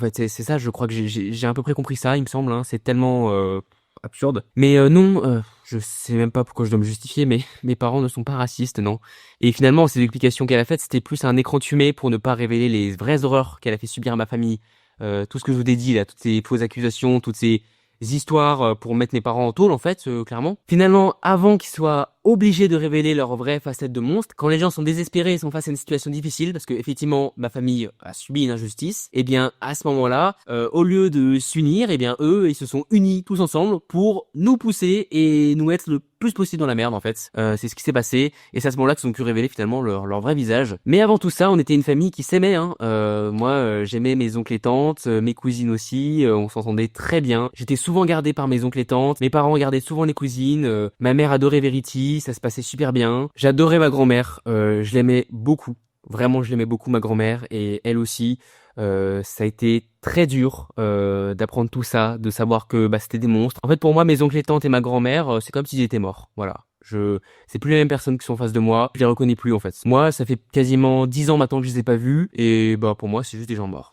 En fait, c'est ça, je crois que j'ai à peu près compris ça, il me semble, hein. C'est tellement absurde. Mais non, je sais même pas pourquoi je dois me justifier, mais mes parents ne sont pas racistes, non. Et finalement, ces explications qu'elle a faites, c'était plus un écran de fumée pour ne pas révéler les vraies horreurs qu'elle a fait subir à ma famille. Tout ce que je vous ai dit là, toutes ces fausses accusations, toutes ces histoires pour mettre mes parents en tôle, en fait, clairement. Finalement, avant qu'ils soient obligés de révéler leur vraie facette de monstre, quand les gens sont désespérés et sont face à une situation difficile, parce que effectivement ma famille a subi une injustice, et bien à ce moment-là, au lieu de s'unir, et bien eux ils se sont unis tous ensemble pour nous pousser et nous mettre le plus possible dans la merde en fait. C'est ce qui s'est passé et c'est à ce moment-là qu'ils ont pu révéler finalement leur vrai visage. Mais avant tout ça, on était une famille qui s'aimait. Hein. Moi, j'aimais mes oncles et tantes, mes cousines aussi. On s'entendait très bien. J'étais souvent gardé par mes oncles et tantes. Mes parents regardaient souvent les cousines. Ma mère adorait Verity, ça se passait super bien. J'adorais ma grand-mère. Je l'aimais beaucoup. Vraiment, je l'aimais beaucoup ma grand-mère et elle aussi. Ça a été très dur d'apprendre tout ça, de savoir que bah, c'était des monstres. En fait, pour moi, mes oncles et tantes et ma grand-mère, c'est comme s'ils étaient morts. Voilà. C'est plus les mêmes personnes qui sont en face de moi. Je les reconnais plus en fait. Moi, ça fait quasiment 10 ans maintenant que je les ai pas vus et bah pour moi, c'est juste des gens morts.